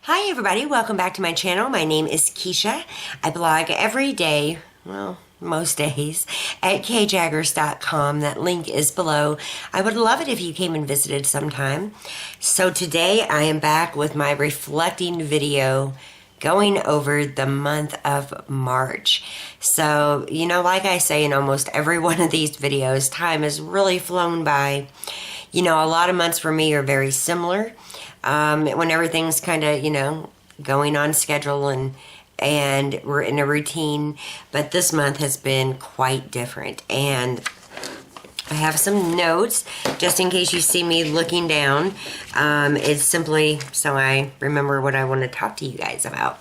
Hi everybody, welcome back to my channel. My name is Kisha. I blog every day, well, most days, at kjaggers.com. That link is below. I would love it if you came and visited sometime. So today I am back with my reflecting video going over the month of March. So, like I say in almost every one of these videos, time has really flown by. A lot of months for me are very similar. When everything's kind of, going on schedule and we're in a routine. But this month has been quite different. And I have some notes just in case you see me looking down. It's simply so I remember what I want to talk to you guys about.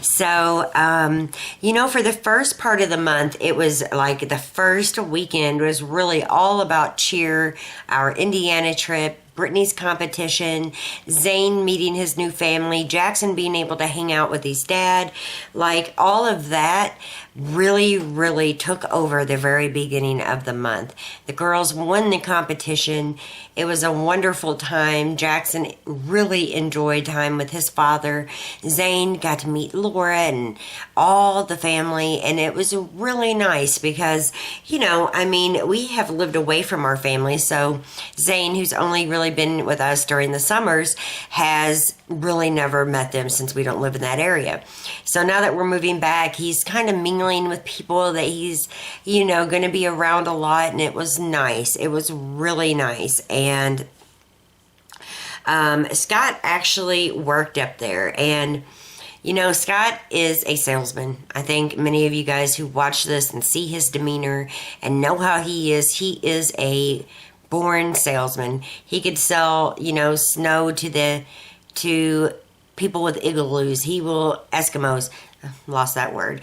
So, for the first part of the month, it was like the first weekend was really all about cheer, our Indiana trip, Brittany's competition, Zane meeting his new family, Jackson being able to hang out with his dad. Like all of that really took over the very beginning of the month. The girls won the competition. It was a wonderful time. Jackson really enjoyed time with his father. Zane got to meet Laura and all the family, and it was really nice because, we have lived away from our family, so Zane, who's only really been with us during the summers, has really never met them since we don't live in that area. So now that we're moving back, he's kind of mingling with people that he's, going to be around a lot, and it was nice. It was really nice. And Scott actually worked up there, and Scott is a salesman. I think many of you guys who watch this and see his demeanor and know how he is a born salesman. He could sell, snow to people with igloos. Eskimos. Lost that word.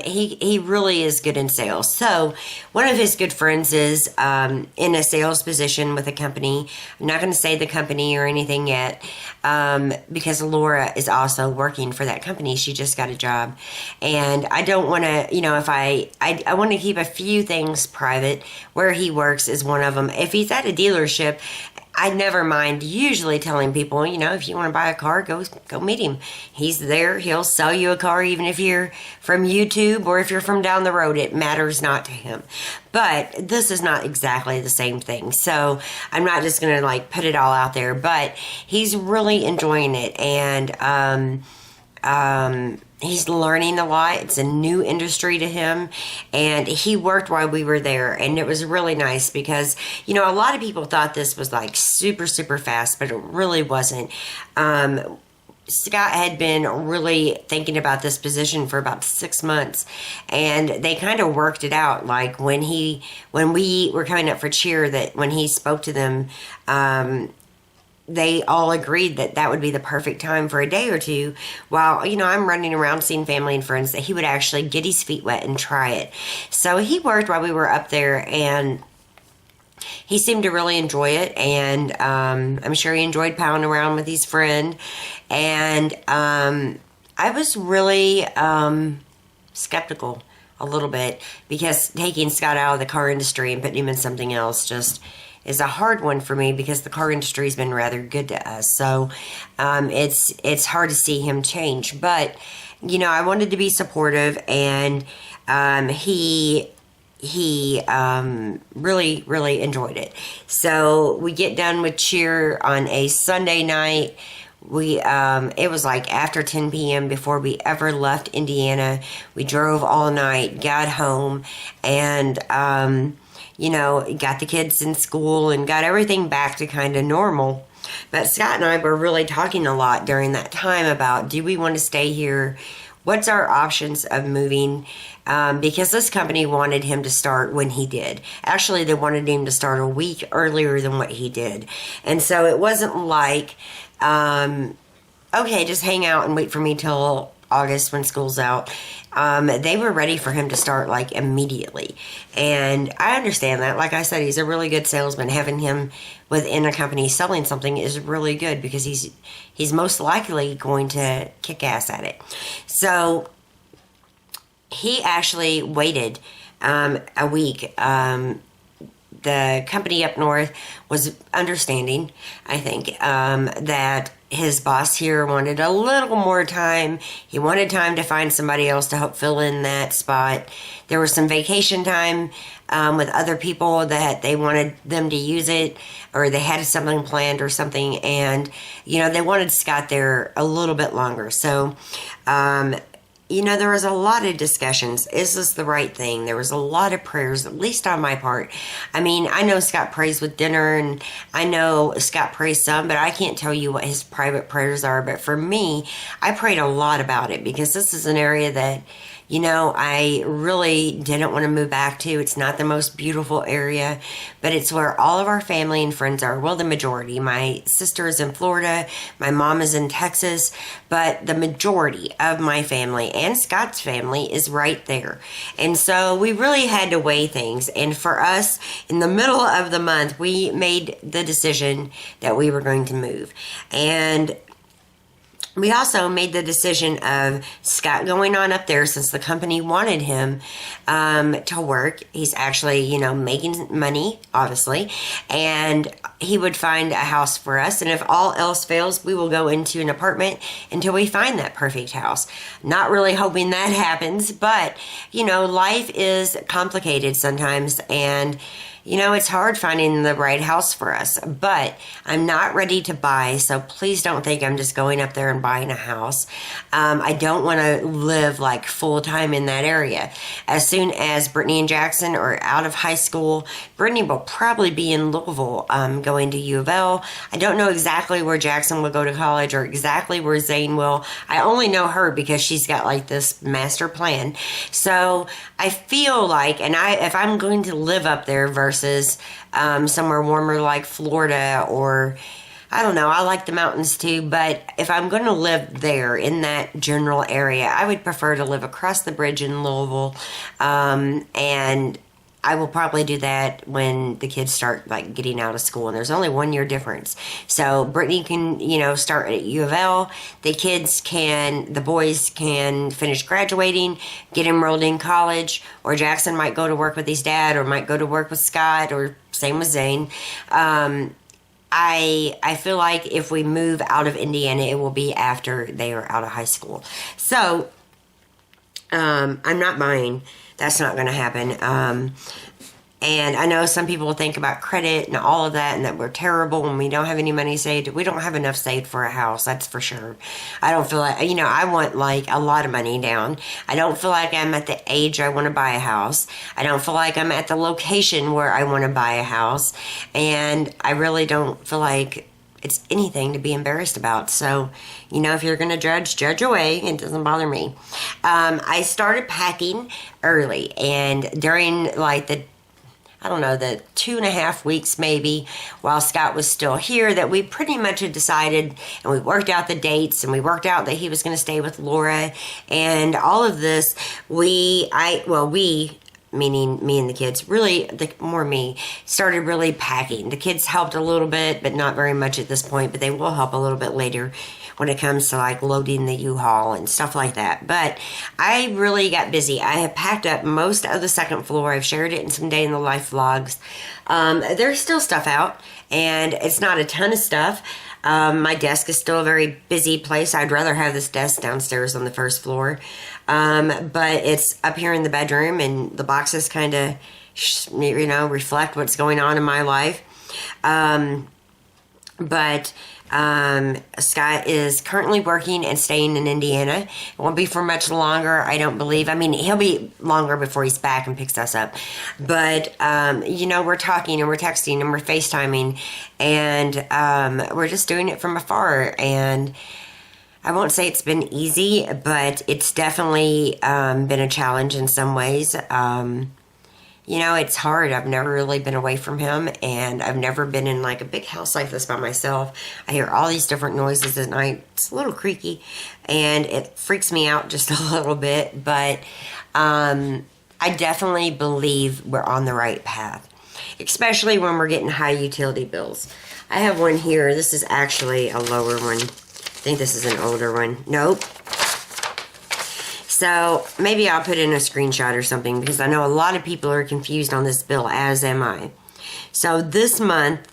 He really is good in sales. So one of his good friends is in a sales position with a company. I'm not going to say the company or anything yet because Laura is also working for that company. She just got a job. And I don't want to, if I want to keep a few things private. Where he works is one of them. If he's at a dealership, I never mind usually telling people, if you want to buy a car, go meet him. He's there. He'll sell you a car even if you're from YouTube or if you're from down the road. It matters not to him. But this is not exactly the same thing. So I'm not just going to put it all out there. But he's really enjoying it. And he's learning a lot. It's a new industry to him, and he worked while we were there, and it was really nice because, a lot of people thought this was super fast, but it really wasn't. Scott had been really thinking about this position for about 6 months, and they kind of worked it out. When we were coming up for cheer, that when he spoke to them, they all agreed that would be the perfect time for a day or two while, I'm running around seeing family and friends, that he would actually get his feet wet and try it. So he worked while we were up there, and he seemed to really enjoy it. And I'm sure he enjoyed pounding around with his friend. And I was really skeptical a little bit because taking Scott out of the car industry and putting him in something else just is a hard one for me because the car industry has been rather good to us. So it's hard to see him change. But, I wanted to be supportive, and he really enjoyed it. So we get done with cheer on a Sunday night. It was after 10 p.m. before we ever left Indiana. We drove all night, got home, and got the kids in school and got everything back to kind of normal. But Scott and I were really talking a lot during that time about, do we want to stay here? What's our options of moving? Because this company wanted him to start when he did. Actually, they wanted him to start a week earlier than what he did. And so it wasn't okay, just hang out and wait for me till August when school's out. They were ready for him to start immediately. And I understand that. Like I said, he's a really good salesman. Having him within a company selling something is really good because he's most likely going to kick ass at it. So he actually waited a week. The company up north was understanding, I think, that his boss here wanted a little more time. He wanted time to find somebody else to help fill in that spot. There was some vacation time with other people that they wanted them to use it, or they had something planned or something, and they wanted Scott there a little bit longer. So there was a lot of discussions. Is this the right thing? There was a lot of prayers, at least on my part. I mean, I know Scott prays with dinner, and I know Scott prays some, but I can't tell you what his private prayers are. But for me, I prayed a lot about it, because this is an area that, I really didn't want to move back to. It's not the most beautiful area, but it's where all of our family and friends are. Well, the majority. My sister is in Florida. My mom is in Texas. But the majority of my family and Scott's family is right there. And so we really had to weigh things. And for us, in the middle of the month, we made the decision that we were going to move. And we also made the decision of Scott going on up there, since the company wanted him to work. He's actually, making money, obviously, and he would find a house for us. And if all else fails, we will go into an apartment until we find that perfect house. Not really hoping that happens, but, life is complicated sometimes, and it's hard finding the right house for us, but I'm not ready to buy, so please don't think I'm just going up there and buying a house. I don't want to live like full-time in that area. As soon as Brittany and Jackson are out of high school, Brittany will probably be in Louisville going to U of L. I don't know exactly where Jackson will go to college, or exactly where Zane will. I only know her because she's got like this master plan. So I feel like, if I'm going to live up there versus somewhere warmer like Florida, or I don't know, I like the mountains too, but if I'm going to live there in that general area, I would prefer to live across the bridge in Louisville, and I will probably do that when the kids start like getting out of school, and there's only 1 year difference. So Brittany can, start at U of L. The boys can finish graduating, get enrolled in college, or Jackson might go to work with his dad, or might go to work with Scott, or same with Zane. I feel like if we move out of Indiana, it will be after they are out of high school. So I'm not buying. That's not going to happen. And I know some people think about credit and all of that, and that we're terrible when we don't have any money saved. We don't have enough saved for a house, that's for sure. I don't feel like, I want like a lot of money down. I don't feel like I'm at the age I want to buy a house. I don't feel like I'm at the location where I want to buy a house. And I really don't feel like it's anything to be embarrassed about. So, if you're going to judge away. It doesn't bother me. I started packing early, and during like the 2.5 weeks maybe, while Scott was still here, that we pretty much had decided, and we worked out the dates, and we worked out that he was going to stay with Laura, and all of this, we, meaning me and the kids, really, more me, started really packing. The kids helped a little bit, but not very much at this point, but they will help a little bit later when it comes to like loading the U-Haul and stuff like that. But I really got busy. I have packed up most of the second floor. I've shared it in some day in the life vlogs. There's still stuff out, and it's not a ton of stuff. My desk is still a very busy place. I'd rather have this desk downstairs on the first floor. But it's up here in the bedroom, and the boxes kind of, reflect what's going on in my life. Scott is currently working and staying in Indiana. It won't be for much longer, I don't believe. He'll be longer before he's back and picks us up. But, we're talking and we're texting and we're FaceTiming, and we're just doing it from afar. And I won't say it's been easy, but it's definitely been a challenge in some ways. It's hard. I've never really been away from him, and I've never been in like a big house like this by myself. I hear all these different noises at night. It's a little creaky, and it freaks me out just a little bit, but I definitely believe we're on the right path, especially when we're getting high utility bills. I have one here. This is actually a lower one. I think this is an older one. Nope. So maybe I'll put in a screenshot or something, because I know a lot of people are confused on this bill, as am I. So this month,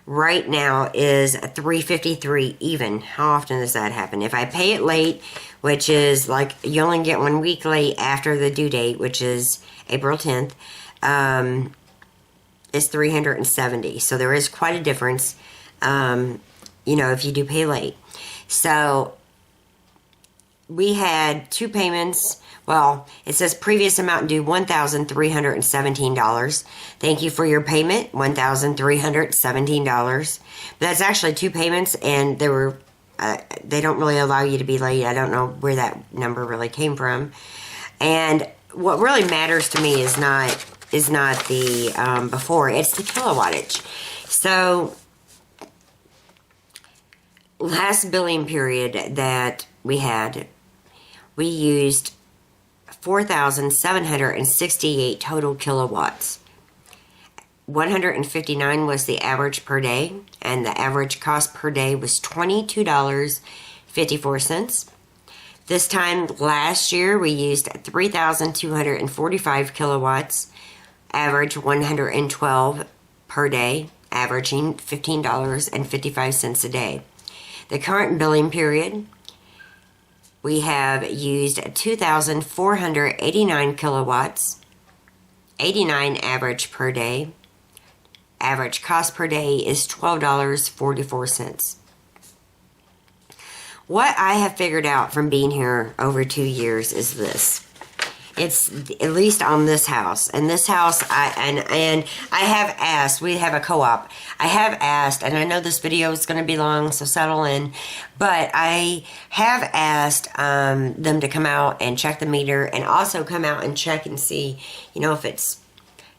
right now is $3.53 even. How often does that happen? If I pay it late, which is like you only get 1 week late after the due date, which is April 10th, is $370. So there is quite a difference, you know, if you do pay late. So we had 2 payments. Well, it says previous amount due $1,317. Thank you for your payment, $1,317. But that's actually 2 payments, and they were they don't really allow you to be late. I don't know where that number really came from. And what really matters to me is not the before, it's the kilowattage. So last billing period that we had, we used 4,768 total kilowatts. 159 was the average per day, and the average cost per day was $22.54. This time last year, we used 3,245 kilowatts, average 112 per day, averaging $15.55 a day. The current billing period, we have used 2,489 kilowatts, 89 average per day. Average cost per day is $12.44. What I have figured out from being here over 2 years is this. It's at least on this house. And this house, I have asked, we have a co-op. I have asked, and I know this video is going to be long, so settle in. But I have asked them to come out and check the meter, and also come out and check and see, you know, if it's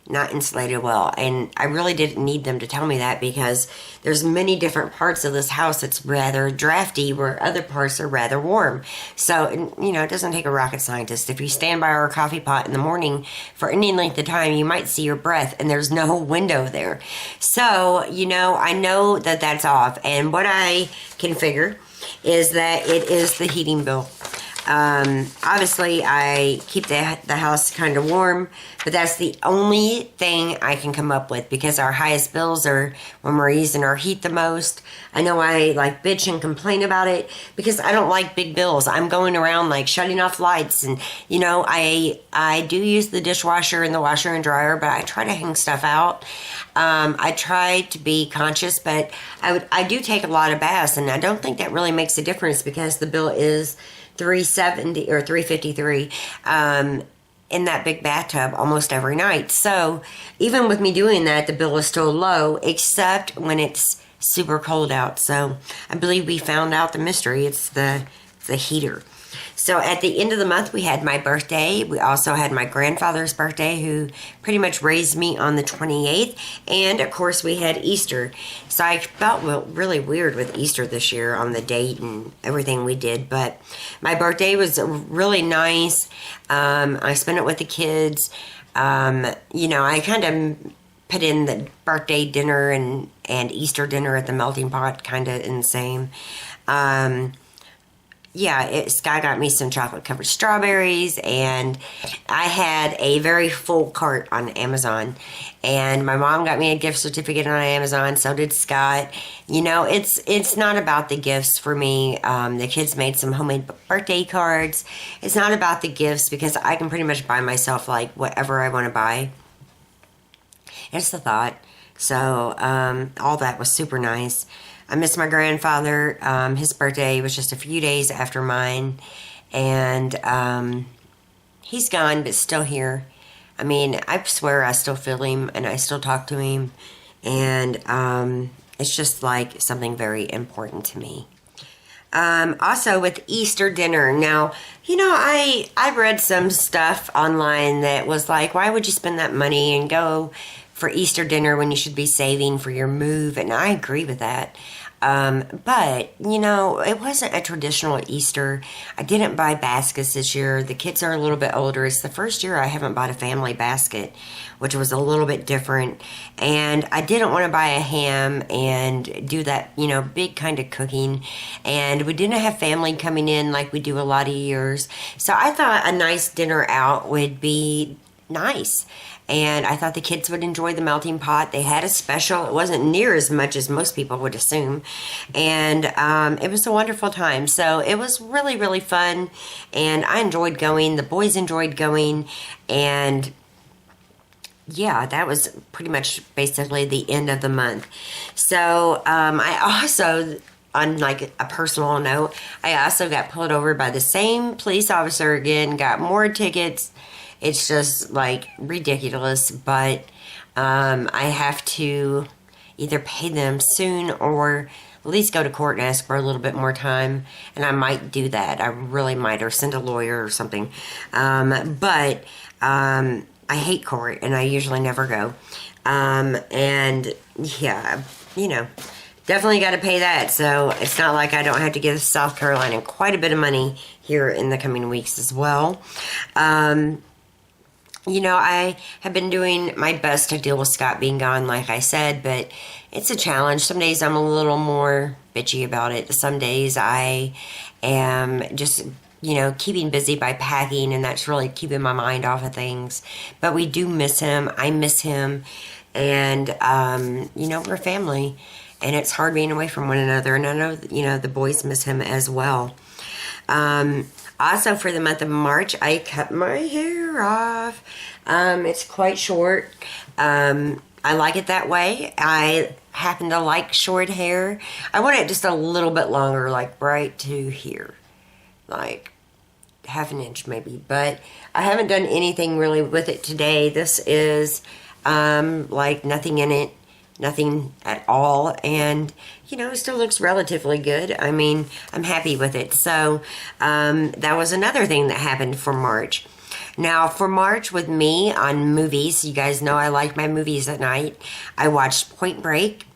not insulated well. And I really didn't need them to tell me that, because there's many different parts of this house that's rather drafty, where other parts are rather warm. So, you know, it doesn't take a rocket scientist. If you stand by our coffee pot in the morning for any length of time, you might see your breath, and there's no window there. So, you know, I know that that's off. And what I can figure is that it is the heating bill. Obviously I keep the house kind of warm, but that's the only thing I can come up with, because our highest bills are when we're using our heat the most. I know I like bitch and complain about it because I don't like big bills. I'm going around like shutting off lights, and you know, I do use the dishwasher and the washer and dryer, but I try to hang stuff out. I try to be conscious, but I do take a lot of baths, and I don't think that really makes a difference, because the bill is $370 or $353 in that big bathtub almost every night. So even with me doing that, the bill is still low, except when it's super cold out. So I believe we found out the mystery. It's the heater. So at the end of the month, we had my birthday. We also had my grandfather's birthday, who pretty much raised me on the 28th. And of course, we had Easter. So I felt really weird with Easter this year on the date and everything we did. But my birthday was really nice. I spent it with the kids. You know, I kind of put in the birthday dinner and Easter dinner at the melting pot kind of in the same. Yeah, Sky got me some chocolate-covered strawberries, and I had a very full cart on Amazon. And my mom got me a gift certificate on Amazon, so did Scott. You know, it's not about the gifts for me. The kids made some homemade birthday cards. It's not about the gifts, because I can pretty much buy myself, like, whatever I want to buy. It's the thought. So, all that was super nice. I miss my grandfather. His birthday was just a few days after mine. And he's gone, but still here. I mean, I swear I still feel him, and I still talk to him. And it's just like something very important to me. Also with Easter dinner. Now, you know, I read some stuff online that was like, why would you spend that money and go for Easter dinner when you should be saving for your move? And I agree with that. But, you know, it wasn't a traditional Easter. I didn't buy baskets this year. The kids are a little bit older. It's the first year I haven't bought a family basket, which was a little bit different. And I didn't want to buy a ham and do that, you know, big kind of cooking. And we didn't have family coming in like we do a lot of years. So I thought a nice dinner out would be nice. and I thought the kids would enjoy the melting pot. They had a special. It wasn't near as much as most people would assume, and it was a wonderful time. So it was really, really fun, and I enjoyed going. The boys enjoyed going, and yeah, that was pretty much basically the end of the month. So I also, on like a personal note, I also got pulled over by the same police officer again, got more tickets. It's just like ridiculous, but I have to either pay them soon or at least go to court and ask for a little bit more time, and I might do that. I really might, or send a lawyer or something. But I hate court, and I usually never go. And yeah, you know, definitely got to pay that. So it's not like I don't have to give South Carolina quite a bit of money here in the coming weeks as well. You know, I have been doing my best to deal with Scott being gone, like I said, but it's a challenge. Some days I'm a little more bitchy about it. Some days I am just, you know, keeping busy by packing, and that's really keeping my mind off of things. But we do miss him. I miss him. And, you know, we're family, and it's hard being away from one another. And I know, you know, the boys miss him as well. Also, for the month of March, I cut my hair off. It's quite short. I like it that way. I happen to like short hair. I want it just a little bit longer, like right to here. Like half an inch maybe. But I haven't done anything really with it today. This is like nothing in it. Nothing at all, and you know, it still looks relatively good. I mean, I'm happy with it. So that was another thing that happened for March. Now for March with me on movies, you guys know I like my movies at night. I watched Point Break,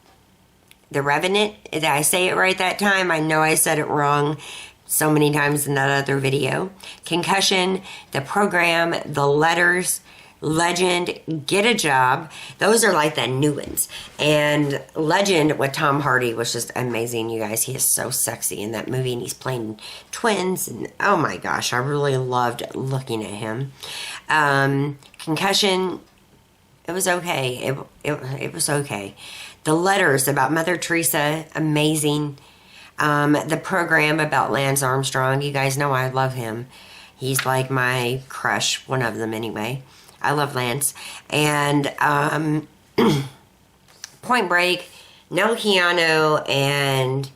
The Revenant. Did I say it right that time? I know I said it wrong so many times in that other video. Concussion, The Program, The Letters, Legend, Get a Job. Those are like the new ones. And Legend with Tom Hardy was just amazing, you guys. He is so sexy in that movie, and he's playing twins. And oh my gosh, I really loved looking at him. Concussion, it was okay. It was okay. The Letters about Mother Teresa, amazing. The Program about Lance Armstrong. You guys know I love him. He's like my crush, one of them anyway. I love Lance. And Point Break, no Keanu, and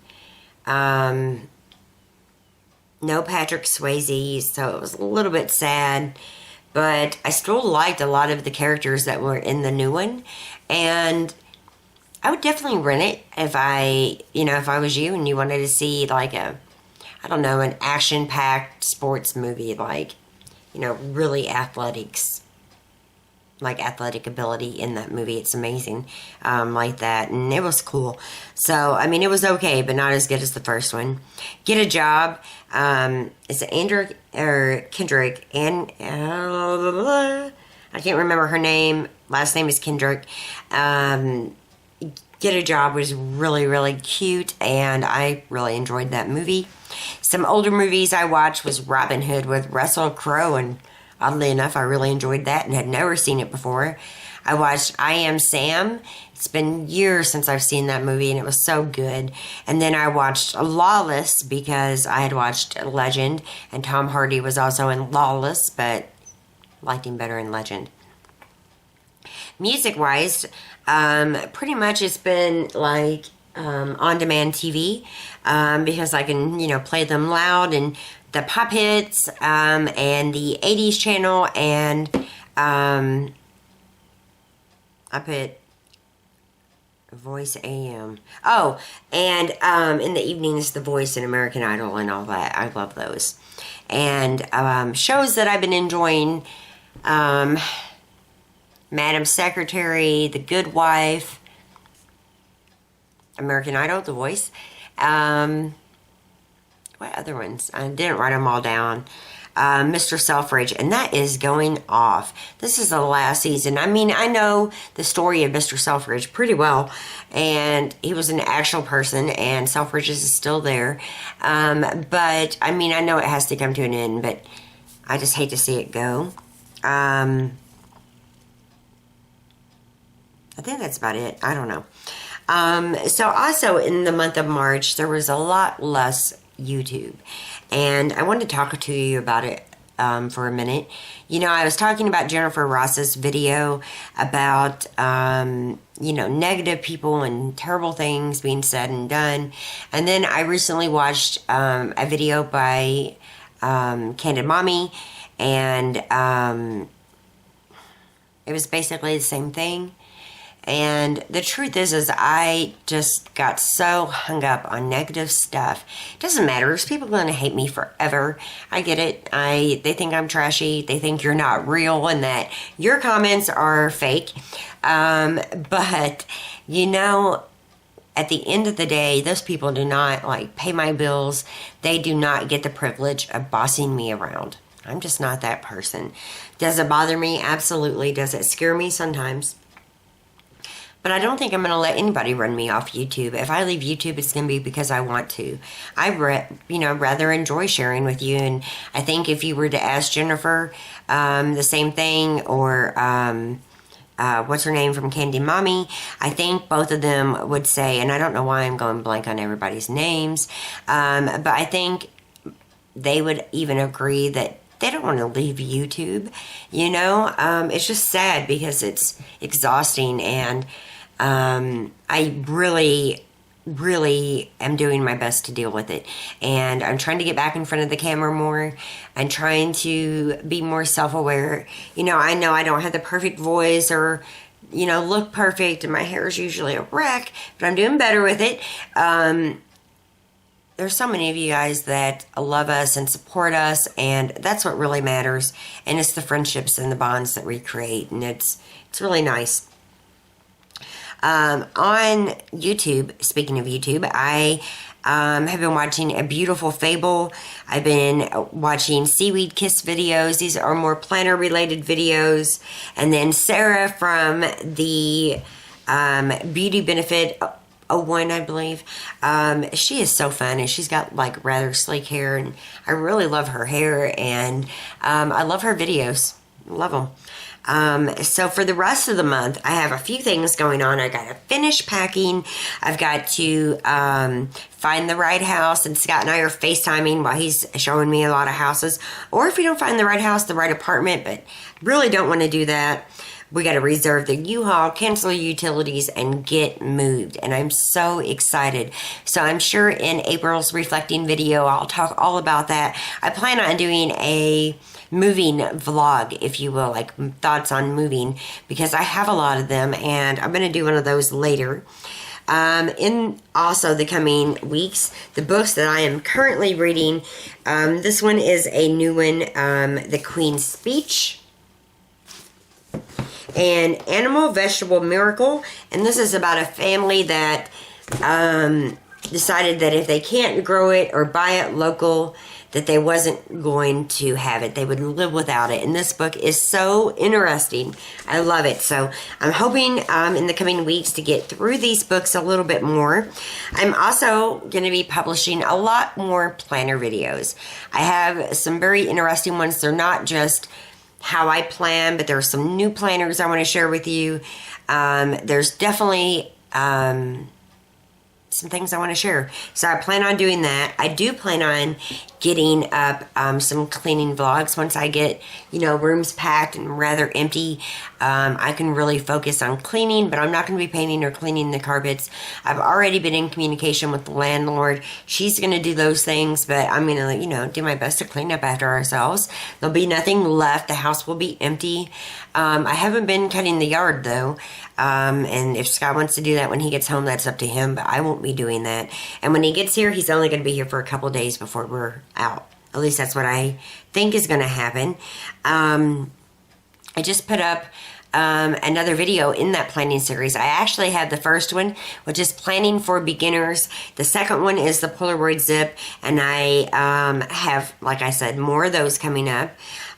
no Patrick Swayze, so it was a little bit sad. But I still liked a lot of the characters that were in the new one. And I would definitely rent it if if I was you and you wanted to see like an action-packed sports movie, like, you know, really athletic ability in that movie. It's amazing, like that, and it was cool. So, I mean, it was okay, but not as good as the first one. Get a Job, it's Kendrick, and I can't remember her name. Last name is Kendrick. Get a Job was really, really cute, and I really enjoyed that movie. Some older movies I watched was Robin Hood with Russell Crowe, and oddly enough, I really enjoyed that and had never seen it before. I watched I Am Sam. It's been years since I've seen that movie, and it was so good. And then I watched Lawless because I had watched Legend, and Tom Hardy was also in Lawless, but liked him better in Legend. Music-wise, pretty much it's been like on-demand TV because I can, play them loud, and the pop hits and the 80s channel, and I put Voice AM. Oh, and in the evenings, The Voice and American Idol and all that. I love those. And shows that I've been enjoying, Madam Secretary, The Good Wife, American Idol, The Voice. What other ones? I didn't write them all down. Mr. Selfridge, and that is going off. This is the last season. I mean, I know the story of Mr. Selfridge pretty well, and he was an actual person, and Selfridge is still there. But, I mean, I know it has to come to an end, but I just hate to see it go. I think that's about it. I don't know. So also in the month of March, there was a lot less YouTube. And I wanted to talk to you about it for a minute. You know, I was talking about Jennifer Ross's video about, you know, negative people and terrible things being said and done. And then I recently watched a video by Candid Mommy, and it was basically the same thing. And the truth is I just got so hung up on negative stuff. It doesn't matter. There's people going to hate me forever. I get it. They think I'm trashy. They think you're not real and that your comments are fake. But, you know, at the end of the day, those people do not, like, pay my bills. They do not get the privilege of bossing me around. I'm just not that person. Does it bother me? Absolutely. Does it scare me? Sometimes. But I don't think I'm going to let anybody run me off YouTube. If I leave YouTube, it's going to be because I want to. I rather enjoy sharing with you. And I think if you were to ask Jennifer the same thing, or what's her name from Candy Mommy, I think both of them would say, and I don't know why I'm going blank on everybody's names, but I think they would even agree that they don't want to leave YouTube. You know, it's just sad because it's exhausting, and I really am doing my best to deal with it. And I'm trying to get back in front of the camera more. I'm trying to be more self-aware. You know I don't have the perfect voice or, you know, look perfect, and my hair is usually a wreck, but I'm doing better with it. There's so many of you guys that love us and support us, and that's what really matters. And it's the friendships and the bonds that we create, and it's really nice. On YouTube, speaking of YouTube, I have been watching A Beautiful Fable. I've been watching Seaweed Kiss videos. These are more planner related videos. And then Sarah from the Beauty Benefit 01, I believe. She is so fun, and she's got like rather sleek hair, and I really love her hair, and I love her videos. Love them. So for the rest of the month, I have a few things going on. I got to finish packing. I've got to find the right house, and Scott and I are FaceTiming while he's showing me a lot of houses. Or if we don't find the right house, the right apartment, but really don't want to do that, we got to reserve the U-Haul, cancel utilities, and get moved. And I'm so excited. So I'm sure in April's reflecting video, I'll talk all about that. I plan on doing a moving vlog, if you will, like thoughts on moving, because I have a lot of them, and I'm going to do one of those later. In also the coming weeks, the books that I am currently reading, this one is a new one, The Queen's Speech, and Animal Vegetable Miracle. And this is about a family that decided that if they can't grow it or buy it local, that they wasn't going to have it. They would live without it. And this book is so interesting. I love it. So I'm hoping in the coming weeks to get through these books a little bit more. I'm also going to be publishing a lot more planner videos. I have some very interesting ones. They're not just how I plan, but there are some new planners I want to share with you. There's definitely some things I want to share. So I plan on doing that. I do plan on getting up some cleaning vlogs once I get, you know, rooms packed and rather empty. I can really focus on cleaning, but I'm not going to be painting or cleaning the carpets. I've already been in communication with the landlord. She's going to do those things, but I'm going to, you know, do my best to clean up after ourselves. There'll be nothing left. The house will be empty. I haven't been cutting the yard though. And if Scott wants to do that when he gets home, that's up to him, but I won't be doing that. And when he gets here, he's only going to be here for a couple days before we're out. At least that's what I think is going to happen. I just put up another video in that planning series. I actually have the first one, which is planning for beginners. The second one is the Polaroid zip, and I have, like I said, more of those coming up.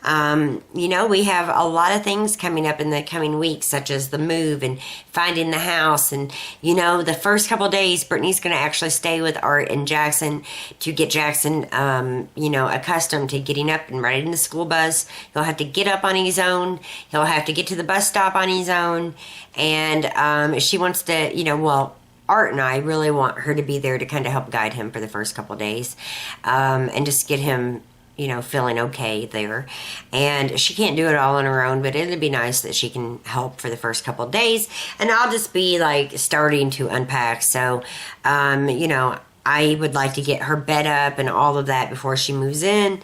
You know, we have a lot of things coming up in the coming weeks, such as the move and finding the house. And, you know, the first couple of days, Brittany's going to actually stay with Art and Jackson to get Jackson, you know, accustomed to getting up and riding the school bus. He'll have to get up on his own. He'll have to get to the bus stop on his own. And she wants to, you know, well, Art and I really want her to be there to kind of help guide him for the first couple of days, and just get him, you know, feeling okay there. And she can't do it all on her own, but it'd be nice that she can help for the first couple of days. And I'll just be like starting to unpack. So, you know, I would like to get her bed up and all of that before she moves in.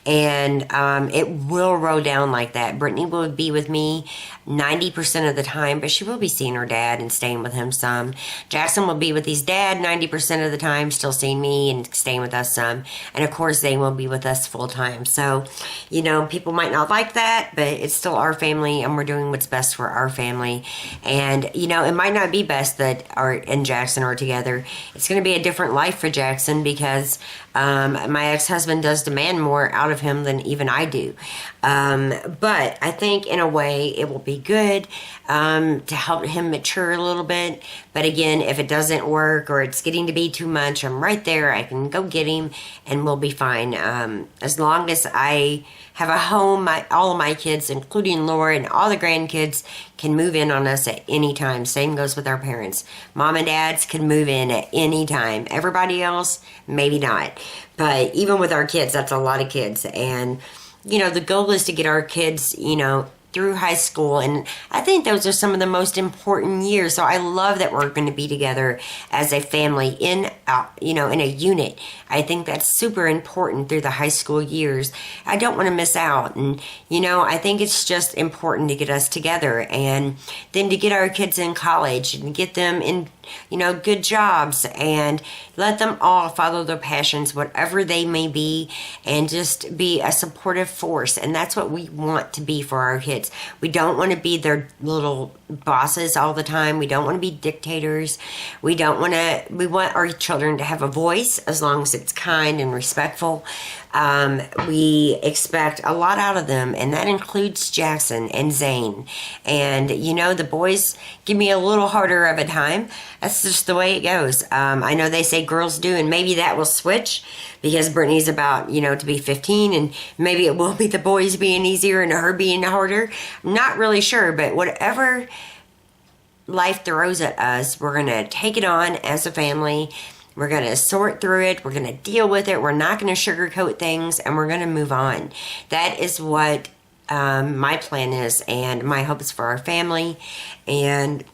And it will roll down like that. Brittany will be with me 90% of the time, but she will be seeing her dad and staying with him some. Jackson will be with his dad 90% of the time, still seeing me and staying with us some. And of course, they will be with us full time. So, you know, people might not like that, but it's still our family and we're doing what's best for our family. And, you know, it might not be best that Art and Jackson are together. It's going to be a different life for Jackson because my ex-husband does demand more out of him than even I do. But I think in a way it will be good to help him mature a little bit. But again, if it doesn't work or it's getting to be too much, I'm right there. I can go get him and we'll be fine. As long as I have a home, all of my kids, including Laura and all the grandkids, can move in on us at any time. Same goes with our parents. Mom and dads can move in at any time. Everybody else, maybe not. But even with our kids, that's a lot of kids. And, you know, the goal is to get our kids, you know, through high school, and I think those are some of the most important years. So I love that we're going to be together as a family in, you know, in a unit. I think that's super important through the high school years. I don't want to miss out, and you know, I think it's just important to get us together, and then to get our kids in college and get them in, you know, good jobs, and let them all follow their passions, whatever they may be, and just be a supportive force. And that's what we want to be for our kids. We don't want to be their little bosses all the time. We don't want to be dictators. We want our children to have a voice as long as it's kind and respectful. We expect a lot out of them, and that includes Jackson and Zane. And, you know, the boys give me a little harder of a time. That's just the way it goes. I know they say girls do, and maybe that will switch because Brittany's about, you know, to be 15, and maybe it will be the boys being easier and her being harder. I'm not really sure, but whatever life throws at us, we're going to take it on as a family. We're going to sort through it. We're going to deal with it. We're not going to sugarcoat things, and we're going to move on. That is what my plan is, and my hope is for our family. And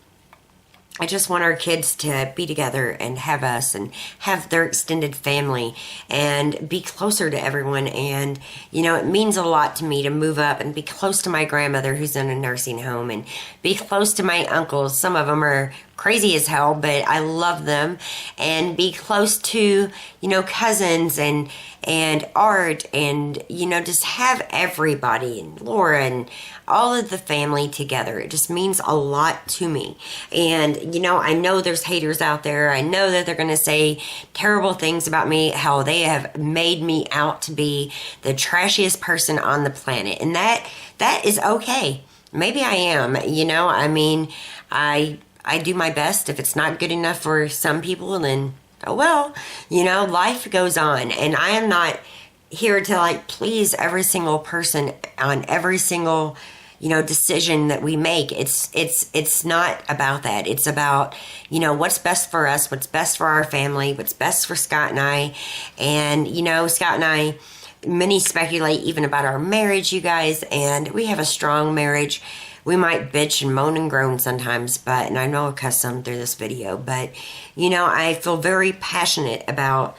I just want our kids to be together and have us and have their extended family and be closer to everyone. And, you know, it means a lot to me to move up and be close to my grandmother who's in a nursing home, and be close to my uncles. Some of them are crazy as hell, but I love them. And be close to, you know, cousins and Art, and, you know, just have everybody, and Laura and all of the family together. It just means a lot to me. And, you know, I know there's haters out there. I know that they're going to say terrible things about me, how they have made me out to be the trashiest person on the planet. And that is okay. Maybe I am, you know, I mean, I do my best. If it's not good enough for some people, then, oh well, you know, life goes on. And I am not here to like please every single person on every single, you know, decision that we make. It's not about that. It's about, you know, what's best for us, what's best for our family, what's best for Scott and I. And, you know, Scott and I, many speculate even about our marriage, you guys, and we have a strong marriage. We might bitch and moan and groan sometimes, and I know I'll cuss some through this video, but, you know, I feel very passionate about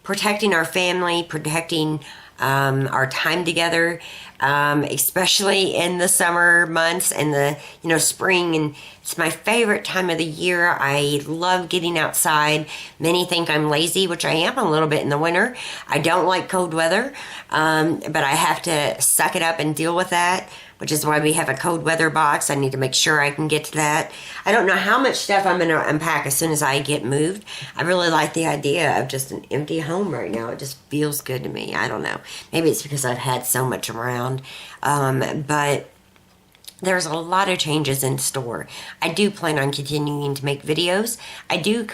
protecting our family, protecting our time together, especially in the summer months and the, you know, spring. And it's my favorite time of the year. I love getting outside. Many think I'm lazy, which I am a little bit in the winter. I don't like cold weather, but I have to suck it up and deal with that, which is why we have a cold weather box. I need to make sure I can get to that. I don't know how much stuff I'm going to unpack as soon as I get moved. I really like the idea of just an empty home right now. It just feels good to me. I don't know. Maybe it's because I've had so much around. around. But there's a lot of changes in store. I do plan on continuing to make videos. I do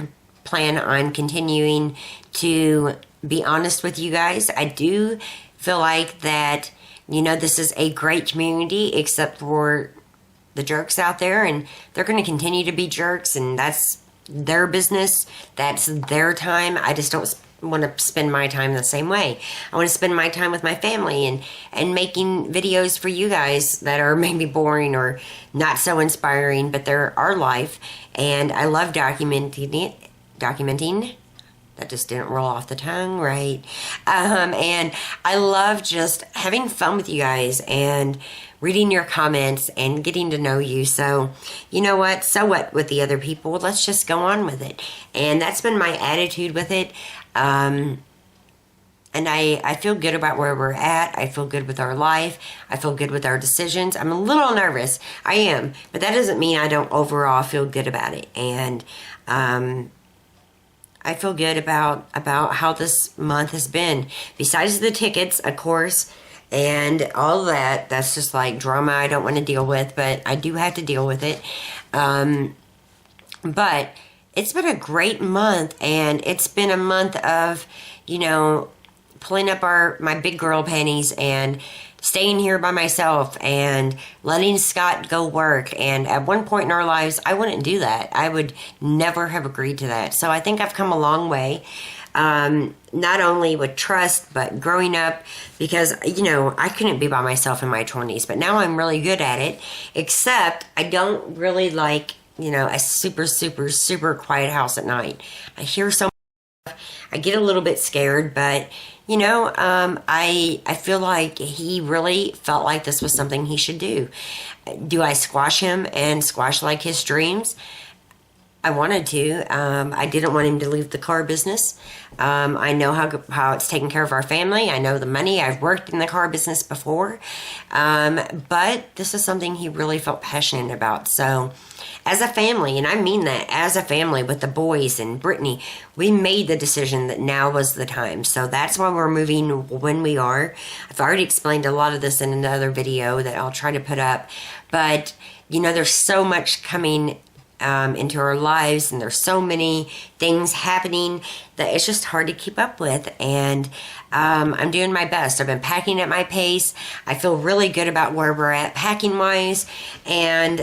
plan on continuing to be honest with you guys. I do feel like that, this is a great community, except for the jerks out there, and they're going to continue to be jerks, and that's their business. That's their time. I just don't want to spend my time the same way. I want to spend my time with my family and making videos for you guys that are maybe boring or not so inspiring, but they're our life, and I love documenting. That just didn't roll off the tongue right. And I love just having fun with you guys and reading your comments and getting to know you. So, you know what? So what with the other people? Let's just go on with it. And that's been my attitude with it. And I feel good about where we're at. I feel good with our life. I feel good with our decisions. I'm a little nervous. I am. But that doesn't mean I don't overall feel good about it. And I feel good about how this month has been. Besides the tickets, of course, and all that, that's just like drama I don't want to deal with, but I do have to deal with it. But it's been a great month, and it's been a month of, pulling up my big girl panties and staying here by myself and letting Scott go work. And at one point in our lives, I wouldn't do that. I would never have agreed to that. So I think I've come a long way. Not only with trust, but growing up, because, I couldn't be by myself in my 20s, but now I'm really good at it, except I don't really like, a super, super, super quiet house at night. I hear so much, I get a little bit scared, but, I feel like he really felt like this was something he should do. Do I squash him and squash like his dreams? I wanted to. I didn't want him to leave the car business. I know how it's taken care of our family. I know the money. I've worked in the car business before. But this is something he really felt passionate about. So as a family, and I mean that, as a family with the boys and Brittany, we made the decision that now was the time. So that's why we're moving when we are. I've already explained a lot of this in another video that I'll try to put up. But, there's so much coming into our lives, and there's so many things happening that it's just hard to keep up with. And I'm doing my best. I've been packing at my pace. I feel really good about where we're at packing wise, and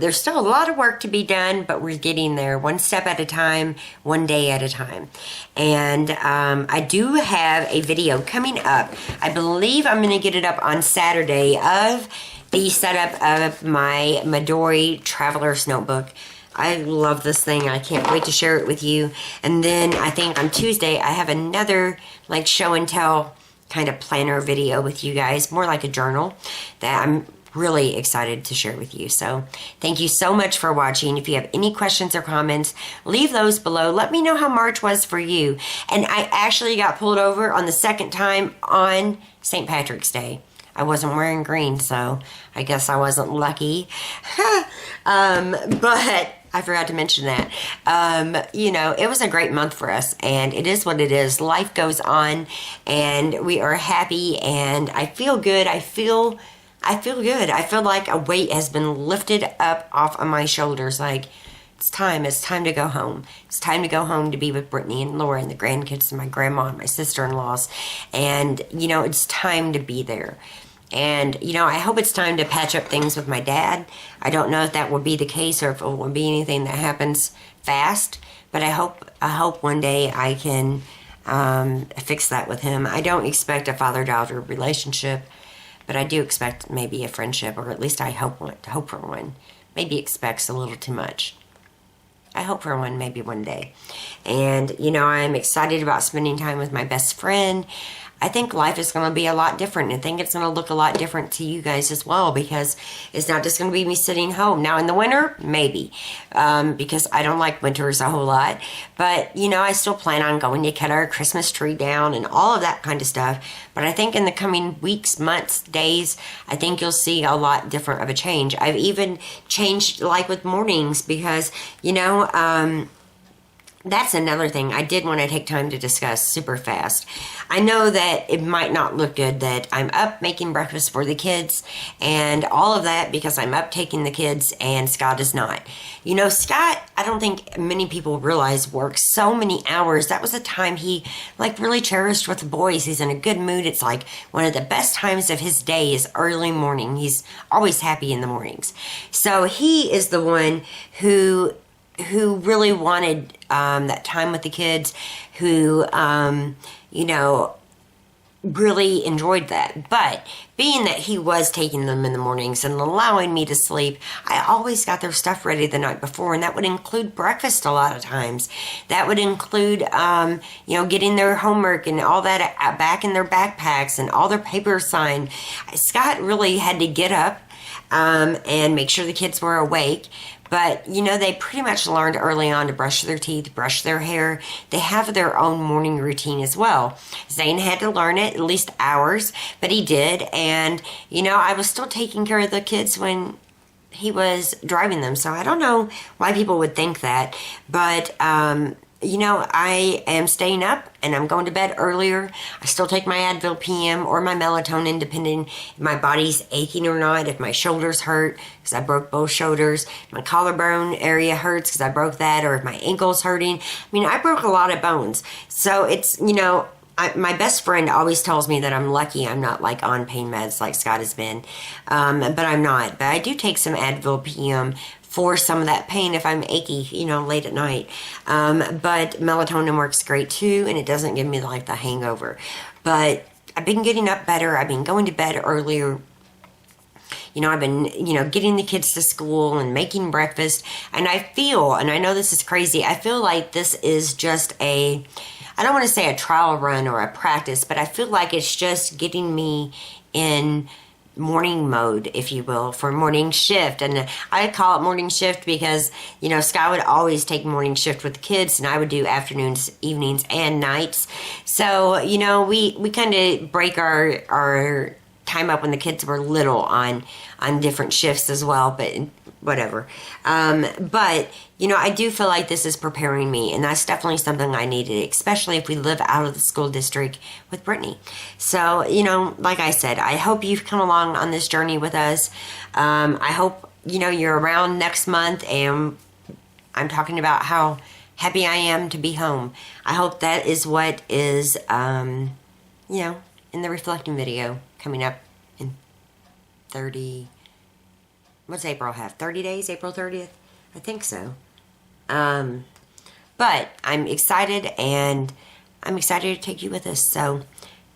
there's still a lot of work to be done, but we're getting there one step at a time, one day at a time. And I do have a video coming up. I believe I'm going to get it up on Saturday of the setup of my Midori Traveler's Notebook. I love this thing. I can't wait to share it with you. And then I think on Tuesday I have another like show and tell kind of planner video with you guys, more like a journal, that I'm really excited to share with you. So thank you so much for watching. If you have any questions or comments, leave those below. Let me know how March was for you. And I actually got pulled over on the second time on St. Patrick's Day. I wasn't wearing green, so I guess I wasn't lucky. But I forgot to mention that. It was a great month for us, and it is what it is. Life goes on, and we are happy, and I feel good. I feel good. I feel like a weight has been lifted up off of my shoulders. Like, it's time to go home. It's time to go home to be with Brittany and Laura and the grandkids and my grandma and my sister-in-laws. And, it's time to be there. And, I hope it's time to patch up things with my dad. I don't know if that will be the case or if it will be anything that happens fast. But I hope one day I can fix that with him. I don't expect a father-daughter relationship, but I do expect maybe a friendship, or at least I hope for one. Maybe expects a little too much. I hope for one, maybe one day. And, I'm excited about spending time with my best friend. I think life is going to be a lot different. I think it's going to look a lot different to you guys as well, because it's not just going to be me sitting home. Now, in the winter, maybe, because I don't like winters a whole lot. But, I still plan on going to cut our Christmas tree down and all of that kind of stuff. But I think in the coming weeks, months, days, I think you'll see a lot different of a change. I've even changed, like, with mornings, because, that's another thing I did want to take time to discuss super fast. I know that it might not look good that I'm up making breakfast for the kids and all of that because I'm up taking the kids and Scott is not. You know, Scott, I don't think many people realize, works so many hours. That was a time he like really cherished with the boys. He's in a good mood. It's like one of the best times of his day is early morning. He's always happy in the mornings. So he is the one who really wanted that time with the kids, who, you know, really enjoyed that. But being that he was taking them in the mornings and allowing me to sleep, I always got their stuff ready the night before, and that would include breakfast a lot of times. That would include, you know, getting their homework and all that back in their backpacks and all their papers signed. Scott really had to get up and make sure the kids were awake. But, you know, they pretty much learned early on to brush their teeth, brush their hair. They have their own morning routine as well. Zane had to learn it, at least hours, but he did. And, you know, I was still taking care of the kids when he was driving them. So I don't know why people would think that. But, you know, I am staying up and I'm going to bed earlier. I still take my Advil PM or my melatonin, depending if my body's aching or not, if my shoulders hurt because I broke both shoulders, my collarbone area hurts because I broke that, or if my ankle's hurting. I mean, I broke a lot of bones. So it's, you know, my best friend always tells me that I'm lucky I'm not like on pain meds like Scott has been, but I'm not. But I do take some Advil PM for some of that pain if I'm achy, you know, late at night. But melatonin works great too, and it doesn't give me like the hangover. But I've been getting up better. I've been going to bed earlier. You know, I've been, you know, getting the kids to school and making breakfast. And I feel, and I know this is crazy, I feel like this is just I don't want to say a trial run or a practice, but I feel like it's just getting me in morning mode, if you will, for morning shift. And I call it morning shift because, you know, Scott would always take morning shift with the kids, and I would do afternoons, evenings, and nights. So, you know, we kind of break our time up when the kids were little on different shifts as well, but whatever. But, you know, I do feel like this is preparing me, and that's definitely something I needed, especially if we live out of the school district with Brittany. So, you know, like I said, I hope you've come along on this journey with us. I hope, you know, you're around next month, and I'm talking about how happy I am to be home. I hope that is what is, you know, in the reflecting video coming up in 30... What's April have? 30 days? April 30th? I think so. But I'm excited, and I'm excited to take you with us. So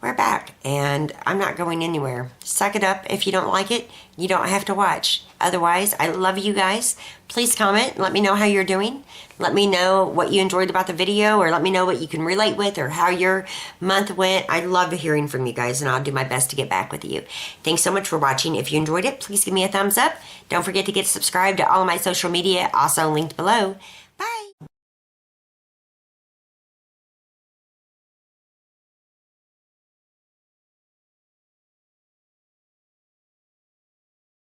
we're back, and I'm not going anywhere. Suck it up. If you don't like it, you don't have to watch. Otherwise, I love you guys. Please comment. Let me know how you're doing. Let me know what you enjoyed about the video, or let me know what you can relate with, or how your month went. I love hearing from you guys, and I'll do my best to get back with you. Thanks so much for watching. If you enjoyed it, please give me a thumbs up. Don't forget to get subscribed to all of my social media, also linked below.